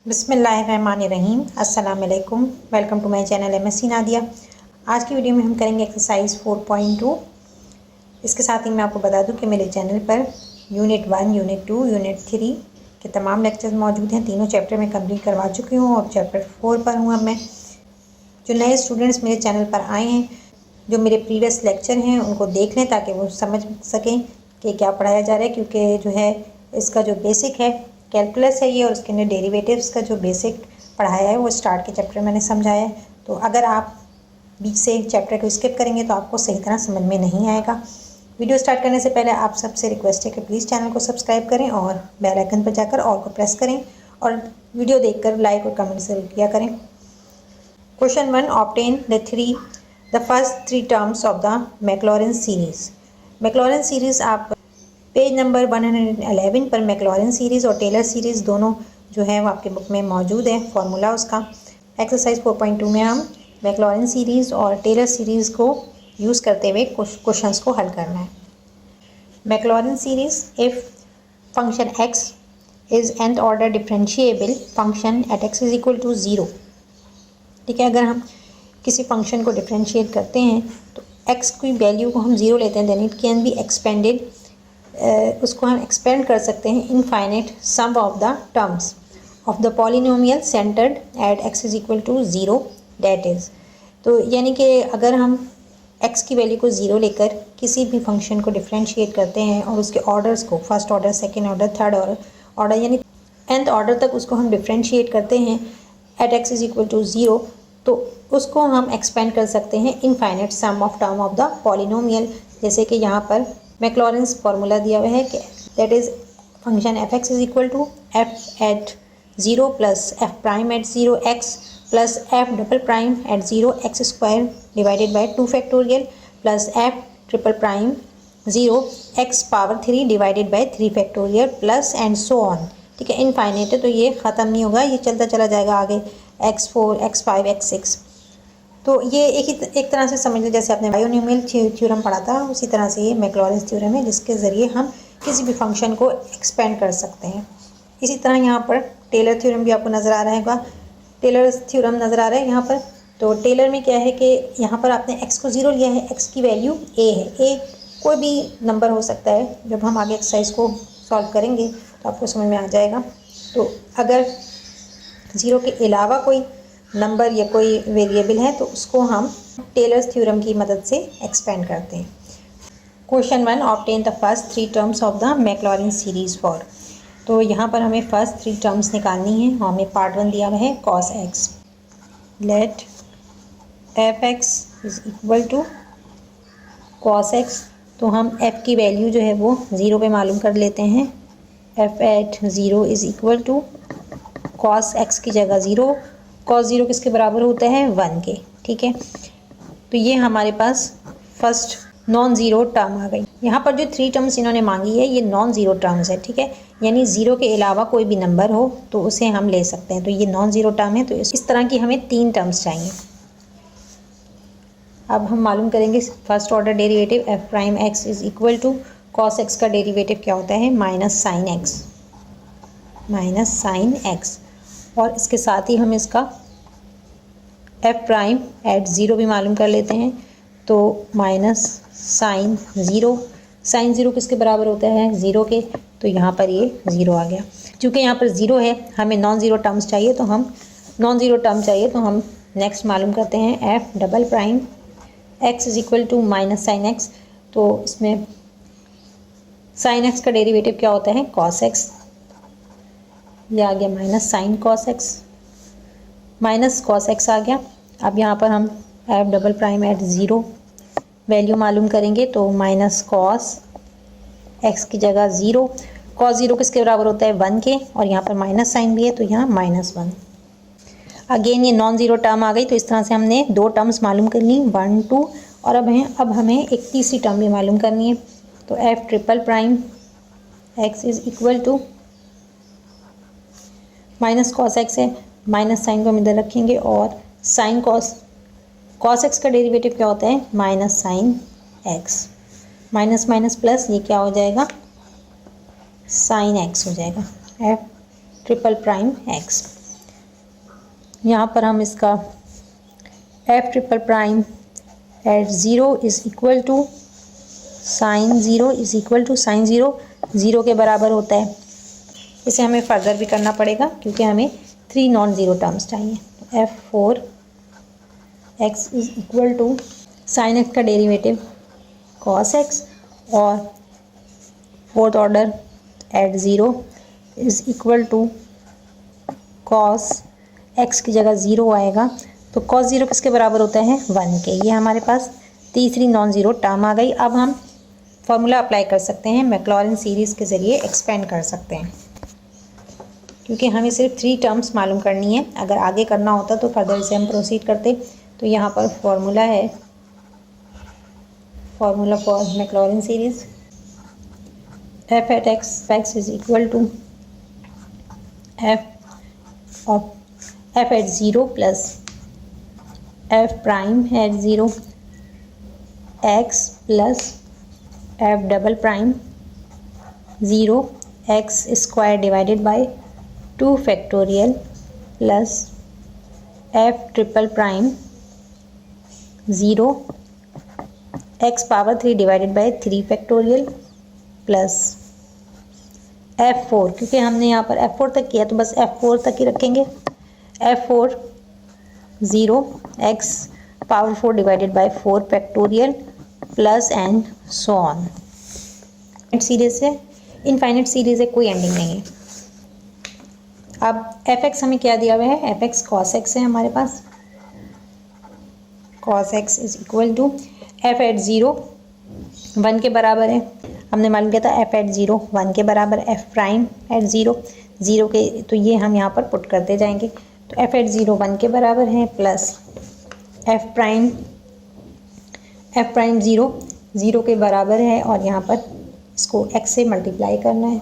बिस्मिल्लाहिर्रहमानिर्रहीम। अस्सलाम वालेकुम। Welcome to my channel MSc Nadia. आज की वीडियो में हम करेंगे एक्सरसाइज 4.2। इसके साथ ही मैं आपको बता दूं कि मेरे channel per unit 1, unit 2, unit 3 के तमाम लेक्चर्स मौजूद हैं। तीनों चैप्टर में कंप्लीट करवा चुकी हूँ और चैप्टर 4 पर हूँ अब मैं। जो नए स्टूडेंट्स मेरे चैनल पर आए हैं, जो मेरे प्रीवियस लेक्चर हैं उनको देख लें ताकि वो समझ सकें कि क्या पढ़ाया जा रहा है, क्योंकि जो है इसका जो बेसिक है कैलकुलस है ये, और उसके अंदर डेरिवेटिव्स का जो बेसिक पढ़ाया है वो स्टार्ट के चैप्टर मैंने समझाया है। तो अगर आप बीच से चैप्टर को स्किप करेंगे तो आपको सही तरह समझ में नहीं आएगा। वीडियो स्टार्ट करने से पहले आप सबसे रिक्वेस्ट है कि प्लीज़ चैनल को सब्सक्राइब करें और बेल आइकन पर जाकर ऑल को प्रेस करें और वीडियो देखकर लाइक और कमेंट ज़रूर किया करें। Question 1, obtain the first three terms of the Maclaurin series. Maclaurin series आप पेज नंबर 111 पर मैक्लॉरिन सीरीज़ और टेलर सीरीज़ दोनों जो है वो आपके बुक में मौजूद है, फार्मूला उसका। एक्सरसाइज 4.2 में हम मैक्लॉरिन सीरीज़ और टेलर सीरीज़ को यूज़ करते हुए क्वेश्चंस को हल करना है। Maclaurin series, if function x is nth order differentiable function at x is equal to 0। ठीक है, अगर हम किसी फंक्शन को डिफरेंशिएट करते हैं तो x की वैल्यू को हम 0 लेते हैं, then it can be expanded, उसको हम एक्सपेंड कर सकते हैं infinite sum of the terms of the polynomial centred at x is equal to 0 that is. तो यानी कि अगर हम x की वैल्यू को 0 लेकर किसी भी फंक्शन को डिफरेंशिएट करते हैं और उसके ऑर्डर्स को first order, second order, third order यानी nth ऑर्डर तक उसको हम डिफरेंशिएट करते हैं at x is equal to 0, तो उसको हम एक्सपेंड कर सकते हैं infinite sum of term of the polynomial. जैसे कि यहाँ पर मैक्लॉरिन्स फार्मूला दिया हुआ है कि that is function F x is equal to F at 0 plus F prime at 0 X plus F double prime at 0 X square divided by 2 factorial plus F triple prime 0 X power 3 divided by 3 factorial plus and so on. ठीक है, infinite है तो ये ख़त्म नहीं होगा, ये चलता चला जाएगा आगे x4, x5, x6। तो ये एक तरह से समझ लो जैसे आपने बायोन्यूमेरिक थ्योरम पढ़ा था, उसी तरह से ये मैक्लॉरिन्स थ्योरम है जिसके ज़रिए हम किसी भी फंक्शन को एक्सपेंड कर सकते हैं। इसी तरह यहाँ पर टेलर थ्योरम भी आपको नज़र आ रहा होगा, टेलर थ्योरम नज़र आ रहा है यहाँ पर। तो टेलर में क्या है कि यहाँ पर आपने x को 0 लिया है, x की वैल्यू a है, a कोई भी नंबर हो सकता है। जब हम आगे एक्सरसाइज को सॉल्व करेंगे तो आपको समझ में आ जाएगा। तो अगर 0 के अलावा कोई नंबर या कोई वेरिएबल है तो उसको हम टेलर्स थ्योरम की मदद से एक्सपेंड करते हैं। Question 1, obtain the first three terms of the Maclaurin series for. तो यहाँ पर हमें फर्स्ट थ्री टर्म्स निकालनी है। हमें पार्ट 1 दिया हुआ है cos x। Let F x is equal to cos x। तो हम f की वैल्यू जो है वो 0 पे मालूम कर लेते हैं। f at 0 is equal to cos x की जगह 0, cos 0 किसके बराबर होता है 1 के। ठीक है, तो ये हमारे पास फर्स्ट नॉन ज़ीरो टर्म आ गई। यहाँ पर जो थ्री टर्म्स इन्होंने मांगी है ये नॉन ज़ीरो टर्म्स है। ठीक है, यानी 0 के अलावा कोई भी नंबर हो तो उसे हम ले सकते हैं। तो ये नॉन ज़ीरो टर्म है, तो इस तरह की हमें 3 टर्म्स चाहिए। अब हम मालूम करेंगे first order derivative F prime X is equal to cos X का डेरिवेटिव क्या होता है माइनस साइन एक्स। और इसके साथ ही हम इसका एफ प्राइम एट 0 भी मालूम कर लेते हैं। तो माइनस साइन 0 किसके बराबर होता है 0 के, तो यहाँ पर ये 0 आ गया। क्योंकि यहाँ पर 0 है, हमें नॉन ज़ीरो टर्म्स चाहिए, तो हम नेक्स्ट मालूम करते हैं F double prime x is equal to minus sine X. तो इसमें साइन एक्स का डेरिवेटिव क्या होता है कॉस एक्स, ये आ गया minus sine cos x, minus cos x आ गया। अब यहाँ पर हम F double prime at 0 value मालूम करेंगे, तो माइनस कॉस एक्स की जगह 0, कॉस 0 किसके बराबर होता है 1 के, और यहाँ पर माइनस साइन भी है तो यहाँ -1। अगेन ये नॉन ज़ीरो टर्म आ गई। तो इस तरह से हमने 2 टर्म्स मालूम कर ली, 1, 2, और अब हमें एक तीसरी टर्म भी मालूम करनी है। तो F triple prime X is equal to minus cos X है, माइनस साइन को हम इधर रखेंगे, और साइन कॉस एक्स का डेरिवेटिव क्या होता है minus sine X, minus minus plus, ये क्या हो जाएगा साइन एक्स हो जाएगा, एफ ट्रिपल प्राइम एक्स। यहाँ पर हम इसका f triple prime at zero is equal to sine zero is equal to sine zero zero के बराबर होता है। इसे हमें फर्दर भी करना पड़ेगा क्योंकि हमें 3 नॉन ज़ीरो टर्म्स चाहिए। f4 x is equal to sine X का डेरिवेटिव cos x और fourth order at zero is equal to cos x की जगह ज़ीरो आएगा तो cos ज़ीरो किसके बराबर होता है 1 के। ये हमारे पास तीसरी नॉन ज़ीरो टर्म आ गई। अब हम फॉर्मूला अप्लाई कर सकते हैं, मैक्लॉरिन सीरीज़ के ज़रिए एक्सपेंड कर सकते हैं क्योंकि हमें सिर्फ 3 टर्म्स मालूम करनी है। अगर आगे करना होता तो फर्दर से हम प्रोसीड करते। तो यहाँ पर फॉर्मूला है, formula for Maclaurin series f at x is equal to f at zero plus f prime at zero x plus f double prime zero x square divided by 2 factorial plus f triple prime zero x power 3 divided by 3 factorial plus f4, क्योंकि हमने यहाँ पर f4 तक किया तो बस f4 तक ही रखेंगे। f4 zero x power 4 divided by 4 factorial plus and so on. Series है, इनफाइनाइट सीरीज है, कोई एंडिंग नहीं है। अब fx हमें क्या दिया हुआ है, fx cos x है हमारे पास। cos x is equal to f at zero 1 के बराबर है। हमने मालूम किया था f एट ज़ीरो 1 के बराबर, f prime at zero zero के, तो ये हम यहाँ पर पुट करते जाएंगे। तो f एट ज़ीरो 1 के बराबर है plus f prime zero zero के बराबर है और यहाँ पर इसको x से मल्टीप्लाई करना है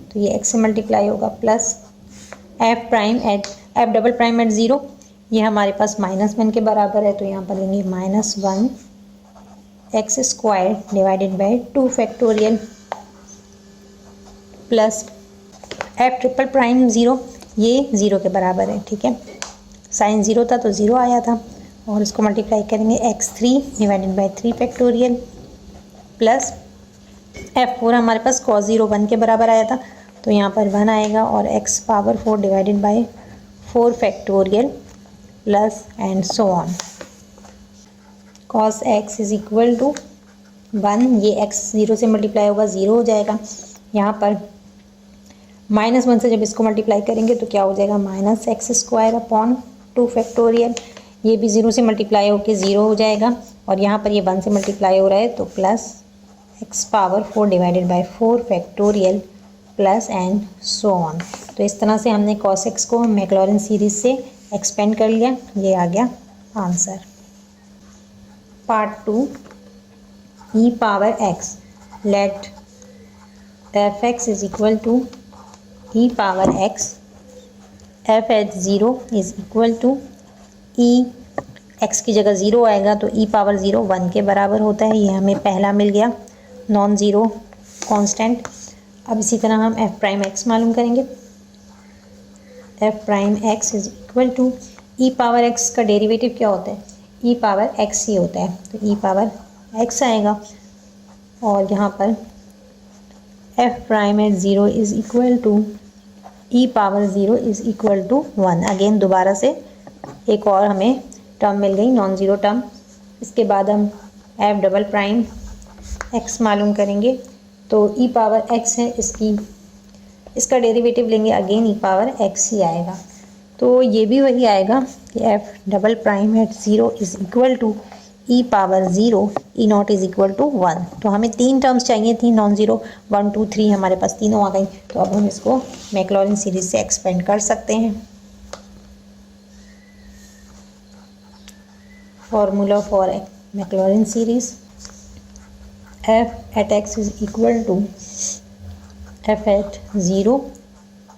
तो ये x से मल्टीप्लाई होगा plus f double prime at zero, ये हमारे पास -1 के बराबर है तो यहाँ पर लेंगे -1 x square divided by 2 factorial plus f triple prime zero, ये ज़ीरो के बराबर है। ठीक है, साइन ज़ीरो था तो ज़ीरो आया था और इसको मल्टीप्लाई करेंगे x3 divided by 3 factorial plus f4 हमारे पास cos ज़ीरो 1 के बराबर आया था तो यहाँ पर 1 आएगा और x power 4 divided by 4 factorial plus and so on. cos x is equal to 1, ये x ज़ीरो से मल्टीप्लाई होगा ज़ीरो हो जाएगा। यहाँ पर -1 से जब इसको मल्टीप्लाई करेंगे तो क्या हो जाएगा, -x स्क्वायर अपॉन 2 फैक्टोरियल, ये भी ज़ीरो से मल्टीप्लाई होकर ज़ीरो हो जाएगा और यहाँ पर ये 1 से मल्टीप्लाई हो रहा है तो plus x power 4 divided by 4 factorial plus and so on. तो इस तरह से हमने cos x को मैक्लॉरिन सीरीज से एक्सपेंड कर लिया। ये आ गया answer. Part 2, e power x, let f(x) is equal to e power x, f at zero is equal to e, x की जगह ज़ीरो आएगा तो e पावर ज़ीरो 1 के बराबर होता है। ये हमें पहला मिल गया नॉन ज़ीरो कांस्टेंट। अब इसी तरह हम f प्राइम x मालूम करेंगे। f prime x is equal to e power x का डेरिवेटिव क्या होता है, e पावर x ही होता है तो e पावर x आएगा और यहाँ पर f prime at zero is equal to e power zero is equal to 1। Again दोबारा से एक और हमें टर्म मिल गई, नॉन ज़ीरो टर्म। इसके बाद हम f डबल प्राइम x मालूम करेंगे तो e पावर x है, इसका डेरिवेटिव लेंगे, अगेन e पावर x ही आएगा। तो ये भी वही आएगा कि f double prime at zero is equal to e power zero e not is equal to 1। तो हमें 3 टर्म्स चाहिए थी नॉन ज़ीरो, 1 2 3 हमारे पास तीनों आ गई। तो अब हम इसको मैक्लॉरिन सीरीज से एक्सपेंड कर सकते हैं। Formula for Maclaurin series, f at x is equal to f at zero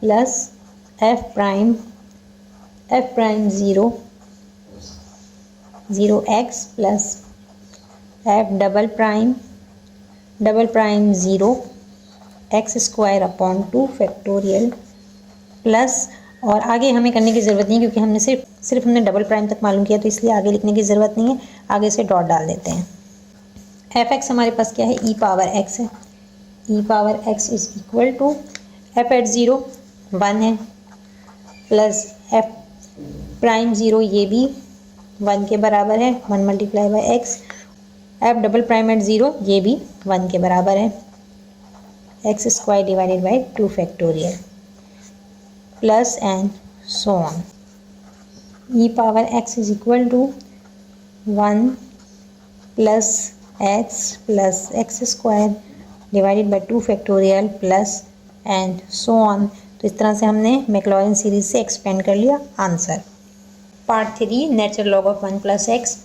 plus f prime zero x plus f double prime zero x square upon 2 factorial plus और आगे हमें करने की ज़रूरत नहीं क्योंकि हमने सिर्फ हमने डबल प्राइम तक मालूम किया, तो इसलिए आगे लिखने की ज़रूरत नहीं है। आगे से डॉट डाल देते हैं। एफ एक्स हमारे पास क्या है, ई पावर एक्स है। E power x is equal to F at zero 1 है, प्लस एफ प्राइम ज़ीरो ये भी 1 के बराबर है, 1 multiply by X. F double prime at zero ये भी 1 के बराबर है, X square divided by 2 factorial plus and so on. E power x is equal to 1 plus X square divided by 2 factorial plus and so on. तो इस तरह से हमने मैक्लॉरिन सीरीज से एक्सपेंड कर लिया answer. Part 3 natural log of 1 plus x.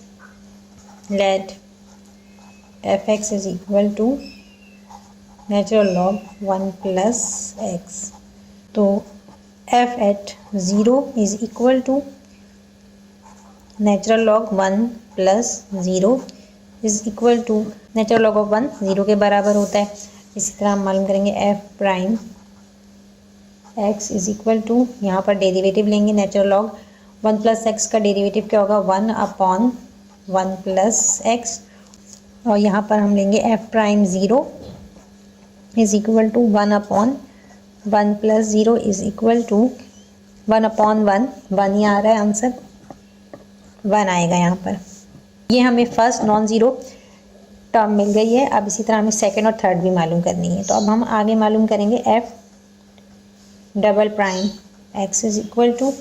Let F x is equal to natural log 1 plus x. तो f at zero is equal to natural log 1 plus zero is equal to natural log of 1 zero के बराबर होता है। इसी तरह हम मालूम करेंगे f prime x is equal to, यहाँ पर डेरिवेटिव लेंगे नेचुरल लॉग 1 प्लस एक्स का डेरिवेटिव क्या होगा 1 अपॉन 1 प्लस एक्स, और यहाँ पर हम लेंगे F prime zero is equal to 1 upon 1 plus zero is equal to 1 upon 1 ही आ रहा है आंसर, 1 आएगा यहाँ पर। ये हमें फर्स्ट नॉन ज़ीरो टर्म मिल गई है। अब इसी तरह हमें सेकंड और थर्ड भी मालूम करनी है। तो अब हम आगे मालूम करेंगे F double prime x is equal to,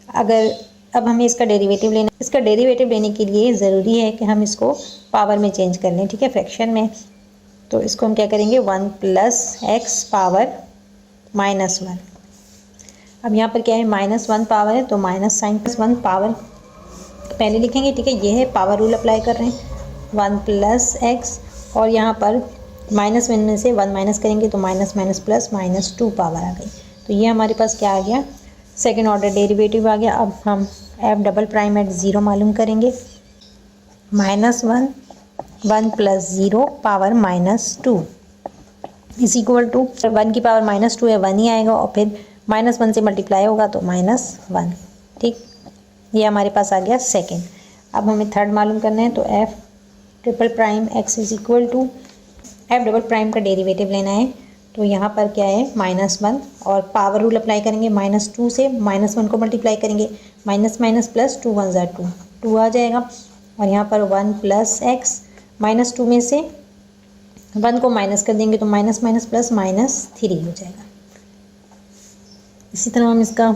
अगर अब हमें इसका डेरिवेटिव लेने के लिए ज़रूरी है कि हम इसको पावर में चेंज कर लें, ठीक है, फ्रैक्शन में। तो इसको हम क्या करेंगे 1 प्लस एक्स पावर -1। अब यहाँ पर क्या है -1 पावर है, तो माइनस साइन प्लस 1 पावर पहले लिखेंगे, ठीक है। ये है पावर रूल अप्लाई कर रहे हैं 1 प्लस एक्स, और यहाँ पर -1 में से 1 माइनस करेंगे तो माइनस माइनस प्लस -2 पावर आ गई। तो ये हमारे पास क्या आ गया, सेकेंड ऑर्डर डेरिवेटिव आ गया। अब हम F double prime at zero मालूम करेंगे, -1 1 plus zero power -2 is equal to 1 की पावर -2 है, 1 ही आएगा, और फिर -1 से मल्टीप्लाई होगा तो -1, ठीक। ये हमारे पास आ गया सेकेंड। अब हमें थर्ड मालूम करना है, तो F triple prime x is equal to F double prime का डेरिवेटिव लेना है। तो यहाँ पर क्या है -1, और पावर रूल अप्लाई करेंगे, -2 से -1 को मल्टीप्लाई करेंगे, माइनस माइनस प्लस 2 1 ज़ा 2, 2 आ जाएगा। और यहाँ पर 1 प्लस एक्स, -2 में से 1 को माइनस कर देंगे तो माइनस माइनस प्लस -3 हो जाएगा। इसी तरह हम इसका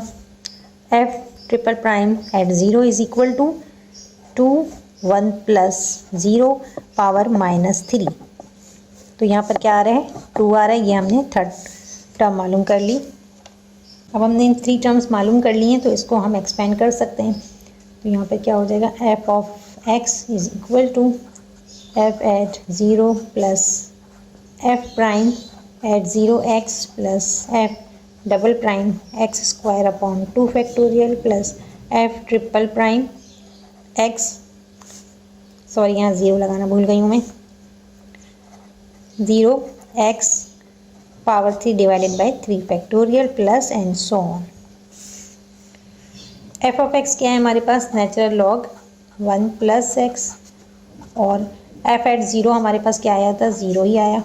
F triple prime at zero is equal to 2 1 plus zero power -3। तो यहाँ पर क्या आ रहा है 2 आ रहा है, ये हमने थर्ड टर्म मालूम कर ली। अब हमने इन 3 टर्म्स मालूम कर ली हैं, तो इसको हम एक्सपेंड कर सकते हैं। तो यहाँ पर क्या हो जाएगा, F of X is equal to F at zero plus F prime at zero X plus F double prime X square upon 2 factorial plus F triple prime X, sorry यहाँ ज़ीरो लगाना भूल गई हूँ मैं, 0 X power 3 divided by 3 factorial plus and so on. F of X क्या है हमारे पास, नेचुरल लॉग 1 प्लस एक्स, और एफ एट ज़ीरो हमारे पास क्या आया था, 0 ही आया।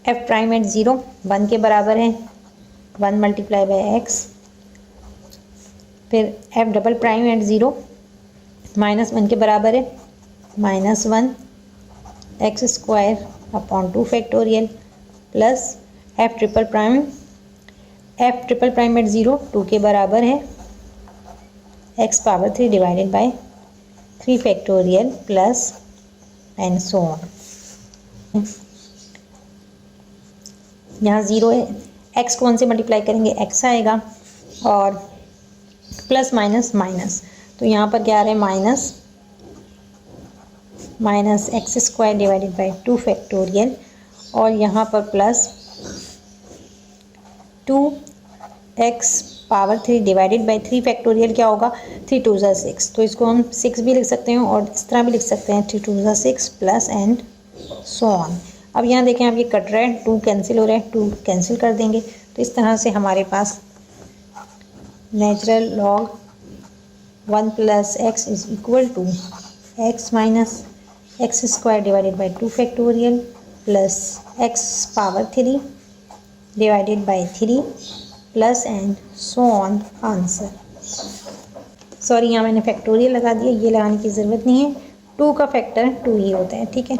एफ प्राइम एट ज़ीरो 1 के बराबर है, 1 मल्टीप्लाई बाई एक्स। फिर F double prime at zero -1 के बराबर है, -1 x square upon 2 factorial plus F triple prime at zero 2 के बराबर है, x power 3 divided by 3 factorial plus and so on. यहाँ 0 है, एक्स को 1 से मल्टीप्लाई करेंगे एक्स आएगा, और प्लस माइनस माइनस, तो यहाँ पर क्या आ रहा है minus x square divided by 2 factorial, और यहाँ पर plus 2 x power 3 divided by 3 factorial क्या होगा, 3 2 ज़ा 6, तो इसको हम 6 भी लिख सकते हैं और इस तरह भी लिख सकते हैं, 3 2 ज़ा 6 प्लस एंड सो ऑन। अब यहाँ देखें, अब ये कट रहा है, 2 कैंसिल हो रहा है, 2 कैंसिल कर देंगे। तो इस तरह से हमारे पास natural log 1 plus x is equal to x minus x square divided by 2 factorial plus x power 3 divided by 3 plus and so on answer. Sorry, यहाँ मैंने फैक्टोरियल लगा दिया, ये लगाने की ज़रूरत नहीं है, 2 का फैक्टर 2 ही होता है, ठीक है।